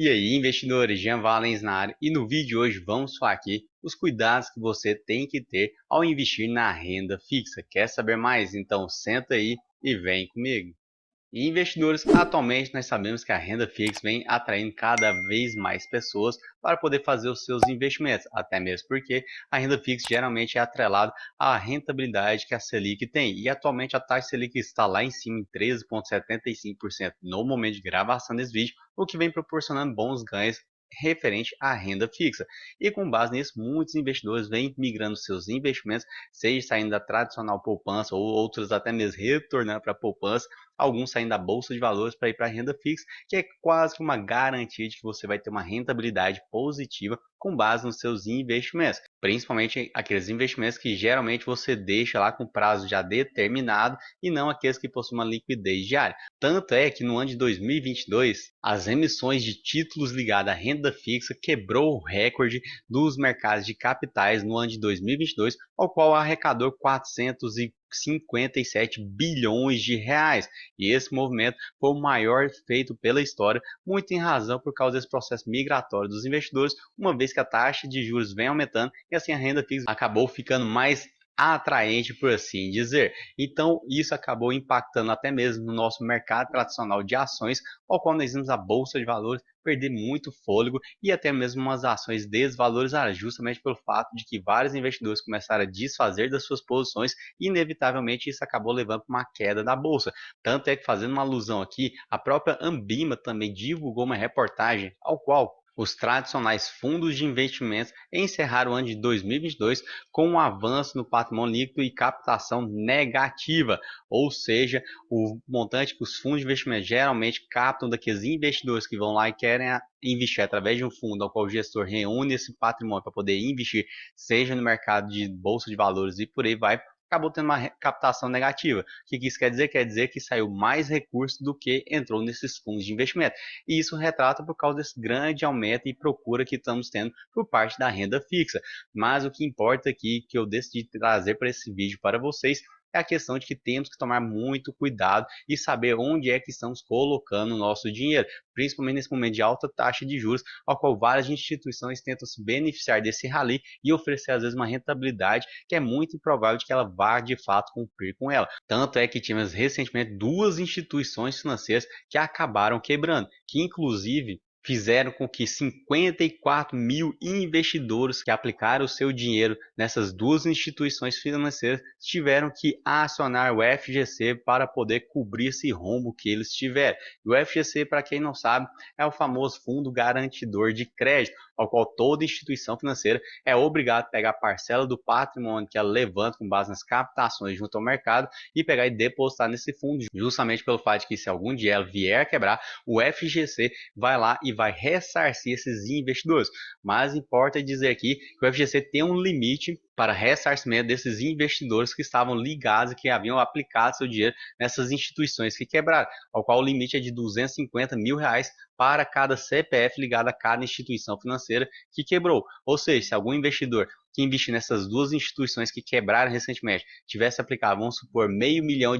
E aí, investidores, Jean Valens na área, e no vídeo de hoje vamos falar aqui os cuidados que você tem que ter ao investir na renda fixa. Quer saber mais? Então senta aí e vem comigo. E investidores, atualmente nós sabemos que a renda fixa vem atraindo cada vez mais pessoas para poder fazer os seus investimentos, até mesmo porque a renda fixa geralmente é atrelada à rentabilidade que a Selic tem. E atualmente a taxa Selic está lá em cima em 13,75% no momento de gravação desse vídeo, o que vem proporcionando bons ganhos referente à renda fixa. E com base nisso, muitos investidores vêm migrando seus investimentos, seja saindo da tradicional poupança ou outros até mesmo retornando para a poupança, alguns saindo da bolsa de valores para ir para a renda fixa, que é quase que uma garantia de que você vai ter uma rentabilidade positiva com base nos seus investimentos, principalmente aqueles investimentos que geralmente você deixa lá com prazo já determinado e não aqueles que possuem uma liquidez diária. Tanto é que no ano de 2022, as emissões de títulos ligados à renda fixa quebrou o recorde dos mercados de capitais no ano de 2022, ao qual arrecadou 457 bilhões de reais. E esse movimento foi o maior feito pela história, muito em razão por causa desse processo migratório dos investidores, uma vez que a taxa de juros vem aumentando e assim a renda fixa acabou ficando mais atraente, por assim dizer. Então, isso acabou impactando até mesmo no nosso mercado tradicional de ações, ao qual nós vimos a bolsa de valores perder muito fôlego e até mesmo umas ações desvalorizadas, justamente pelo fato de que vários investidores começaram a desfazer das suas posições e, inevitavelmente, isso acabou levando para uma queda da bolsa. Tanto é que, fazendo uma alusão aqui, a própria Ambima também divulgou uma reportagem ao qual os tradicionais fundos de investimentos encerraram o ano de 2022 com um avanço no patrimônio líquido e captação negativa, ou seja, o montante que os fundos de investimento geralmente captam daqueles investidores que vão lá e querem investir através de um fundo ao qual o gestor reúne esse patrimônio para poder investir, seja no mercado de bolsa de valores e por aí vai, acabou tendo uma captação negativa. O que isso quer dizer? Quer dizer que saiu mais recursos do que entrou nesses fundos de investimento. E isso retrata por causa desse grande aumento e procura que estamos tendo por parte da renda fixa. Mas o que importa aqui, que eu decidi trazer para esse vídeo para vocês, é a questão de que temos que tomar muito cuidado e saber onde é que estamos colocando o nosso dinheiro, principalmente nesse momento de alta taxa de juros, ao qual várias instituições tentam se beneficiar desse rally e oferecer às vezes uma rentabilidade que é muito improvável de que ela vá de fato cumprir com ela. Tanto é que tivemos recentemente duas instituições financeiras que acabaram quebrando, que inclusive fizeram com que 54 mil investidores que aplicaram o seu dinheiro nessas duas instituições financeiras tiveram que acionar o FGC para poder cobrir esse rombo que eles tiveram. E o FGC, para quem não sabe, é o famoso Fundo Garantidor de Crédito, ao qual toda instituição financeira é obrigada a pegar a parcela do patrimônio que ela levanta com base nas captações junto ao mercado e pegar e depositar nesse fundo, justamente pelo fato de que se algum dia ela vier a quebrar, o FGC vai lá e vai ressarcir esses investidores. Mas importa dizer aqui que o FGC tem um limite para ressarcimento desses investidores que estavam ligados e que haviam aplicado seu dinheiro nessas instituições que quebraram, ao qual o limite é de 250 mil reais para cada CPF ligado a cada instituição financeira que quebrou. Ou seja, se algum investidor que investir nessas duas instituições que quebraram recentemente tivesse aplicado, vamos supor, R$500 mil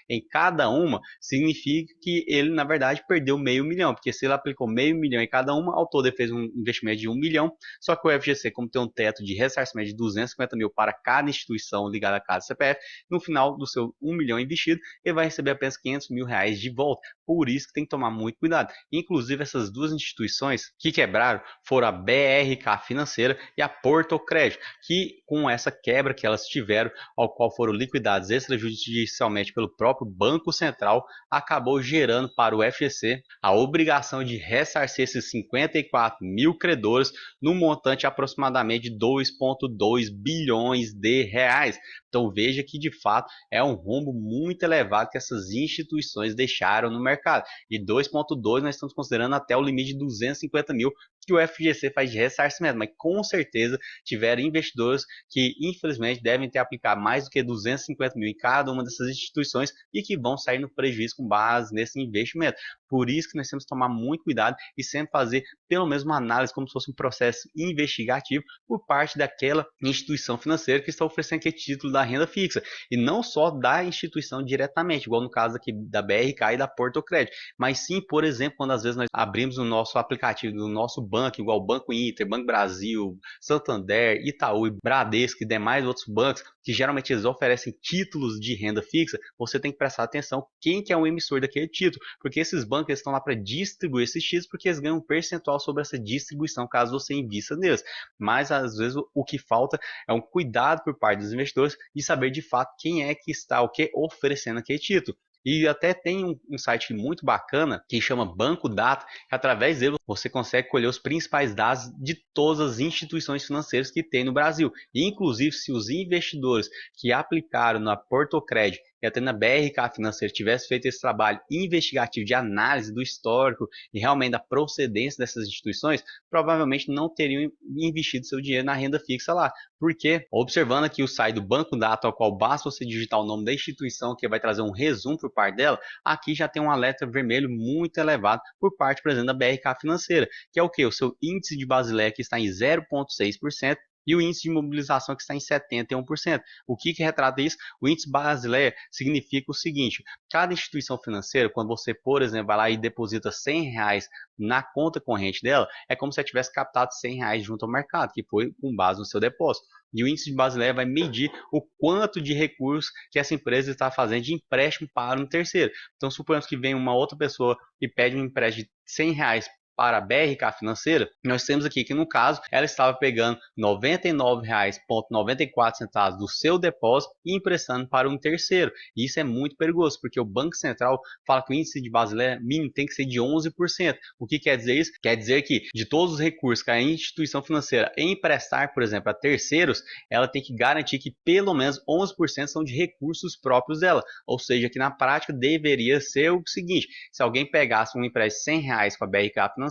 em cada uma, significa que ele, na verdade, perdeu R$500 mil, porque se ele aplicou R$500 mil em cada uma, ao todo ele fez um investimento de R$1 milhão, só que o FGC, como tem um teto de ressarcimento de 250 mil para cada instituição ligada a cada CPF, no final do seu R$1 milhão investido, ele vai receber apenas R$500 mil de volta. Por isso que tem que tomar muito cuidado. Inclusive, essas duas instituições que quebraram foram a BRK Financeira e a Porto Crédito, que com essa quebra que elas tiveram, ao qual foram liquidadas extrajudicialmente pelo próprio Banco Central, acabou gerando para o FGC a obrigação de ressarcir esses 54 mil credores no montante aproximadamente de 2,2 bilhões de reais. Então veja que de fato é um rombo muito elevado que essas instituições deixaram no mercado. E 2,2 nós estamos considerando até o limite de 250 mil que o FGC faz de ressarcimento, mas com certeza tiveram investidores que infelizmente devem ter aplicado mais do que 250 mil em cada uma dessas instituições e que vão sair no prejuízo com base nesse investimento. Por isso que nós temos que tomar muito cuidado e sempre fazer pelo menos uma análise como se fosse um processo investigativo por parte daquela instituição financeira que está oferecendo aquele título da renda fixa, e não só da instituição diretamente, igual no caso aqui da BRK e da Portocred, mas sim, por exemplo, quando às vezes nós abrimos o nosso aplicativo do nosso banco, igual o Banco Inter, Banco Brasil, Santander, Itaú e Bradesco e demais outros bancos, que geralmente eles oferecem títulos de renda fixa, você tem que prestar atenção quem que é o emissor daquele título, porque esses bancos estão lá para distribuir esses títulos, porque eles ganham um percentual sobre essa distribuição, caso você invista neles. Mas às vezes o que falta é um cuidado por parte dos investidores de saber de fato quem é que está o que oferecendo aquele título. E até tem um site muito bacana que chama Banco Data, que através dele você consegue colher os principais dados de todas as instituições financeiras que tem no Brasil. E, inclusive, se os investidores que aplicaram na Portocred e até na BRK Financeira tivesse feito esse trabalho investigativo de análise do histórico e realmente da procedência dessas instituições, provavelmente não teriam investido seu dinheiro na renda fixa lá. Porque, observando aqui o site do Banco Data, ao qual basta você digitar o nome da instituição, que vai trazer um resumo por parte dela, aqui já tem um alerta vermelho muito elevado por parte, por exemplo, da BRK Financeira, que é o que? O seu índice de Basileia, que está em 0,6%, e o índice de mobilização que está em 71%. O que retrata isso? O índice Basileia significa o seguinte: cada instituição financeira, quando você, por exemplo, vai lá e deposita R$100 na conta corrente dela, é como se você tivesse captado R$100 junto ao mercado, que foi com base no seu depósito. E o índice de Basileia vai medir o quanto de recursos que essa empresa está fazendo de empréstimo para um terceiro. Então, suponhamos que vem uma outra pessoa e pede um empréstimo de R$100 para a BRK Financeira, nós temos aqui que no caso ela estava pegando R$ 99,94 do seu depósito e emprestando para um terceiro. E isso é muito perigoso, porque o Banco Central fala que o índice de Basileia mínimo tem que ser de 11%. O que quer dizer isso? Quer dizer que de todos os recursos que a instituição financeira emprestar, por exemplo, a terceiros, ela tem que garantir que pelo menos 11% são de recursos próprios dela. Ou seja, que na prática deveria ser o seguinte: se alguém pegasse um empréstimo de R$100 com a BRK Financeira,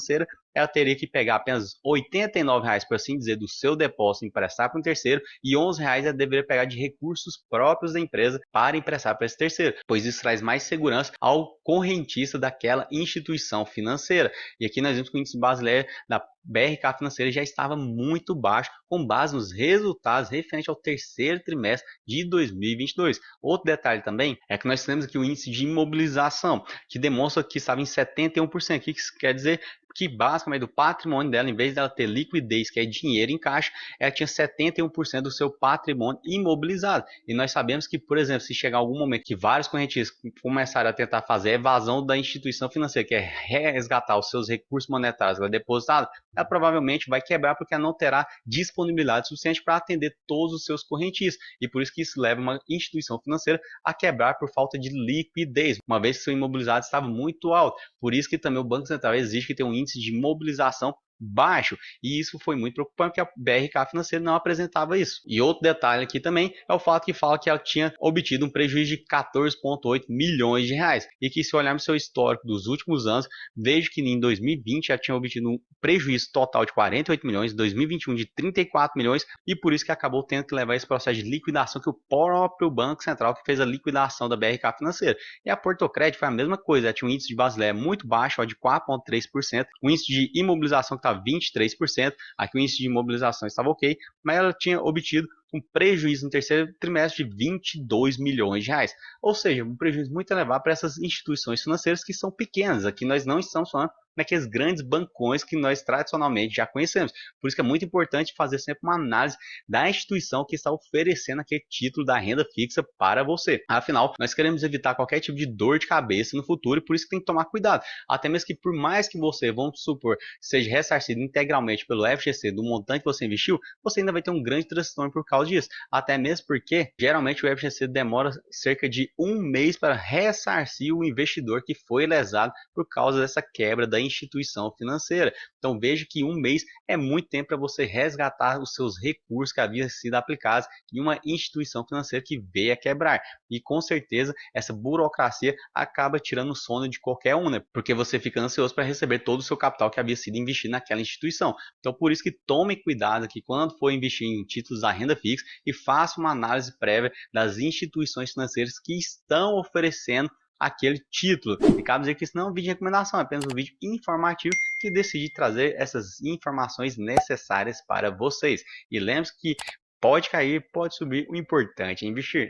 ela teria que pegar apenas R$89, por assim dizer, do seu depósito e emprestar para um terceiro, e R$11 ela deveria pegar de recursos próprios da empresa para emprestar para esse terceiro, pois isso traz mais segurança ao correntista daquela instituição financeira. E aqui nós vimos que o índice Basileia da BRK Financeira já estava muito baixo, com base nos resultados referentes ao terceiro trimestre de 2022. Outro detalhe também é que nós temos aqui o índice de imobilização, que demonstra que estava em 71%. O que isso quer dizer? Que basicamente do patrimônio dela, em vez dela ter liquidez, que é dinheiro em caixa, ela tinha 71% do seu patrimônio imobilizado. E nós sabemos que, por exemplo, se chegar algum momento que vários correntistas começarem a tentar fazer a evasão da instituição financeira, que é resgatar os seus recursos monetários lá depositados, ela provavelmente vai quebrar, porque ela não terá disponibilidade suficiente para atender todos os seus correntistas. E por isso que isso leva uma instituição financeira a quebrar por falta de liquidez, uma vez que seu imobilizado estava muito alto. Por isso que também o Banco Central exige que tenha um índice de mobilização baixo, e isso foi muito preocupante, porque a BRK Financeira não apresentava isso. E outro detalhe aqui também é o fato que fala que ela tinha obtido um prejuízo de 14,8 milhões de reais, e que se olharmos seu histórico dos últimos anos, vejo que em 2020 ela tinha obtido um prejuízo total de 48 milhões, em 2021 de 34 milhões, e por isso que acabou tendo que levar esse processo de liquidação, que o próprio Banco Central que fez a liquidação da BRK Financeira. E a Portocred foi a mesma coisa, ela tinha um índice de Basileia muito baixo, de 4,3%, um índice de imobilização que estava 23%, aqui o índice de imobilização estava ok, mas ela tinha obtido um prejuízo no terceiro trimestre de 22 milhões de reais. Ou seja, um prejuízo muito elevado para essas instituições financeiras que são pequenas. Aqui nós não estamos falando naqueles grandes bancões que nós tradicionalmente já conhecemos. Por isso que é muito importante fazer sempre uma análise da instituição que está oferecendo aquele título da renda fixa para você. Afinal, nós queremos evitar qualquer tipo de dor de cabeça no futuro, e por isso que tem que tomar cuidado. Até mesmo que por mais que você, vamos supor, seja ressarcido integralmente pelo FGC do montante que você investiu, você ainda vai ter um grande transtorno por causa disso. Até mesmo porque, geralmente, o FGC demora cerca de um mês para ressarcir o investidor que foi lesado por causa dessa quebra da instituição financeira. Então veja que um mês é muito tempo para você resgatar os seus recursos que haviam sido aplicados em uma instituição financeira que veio a quebrar. E com certeza essa burocracia acaba tirando o sono de qualquer um, né? Porque você fica ansioso para receber todo o seu capital que havia sido investido naquela instituição. Então por isso que tome cuidado aqui quando for investir em títulos da renda fixa, e faça uma análise prévia das instituições financeiras que estão oferecendo aquele título. E cabe dizer que isso não é um vídeo de recomendação, é apenas um vídeo informativo que decidi trazer essas informações necessárias para vocês. E lembre-se que pode cair, pode subir, o importante é investir.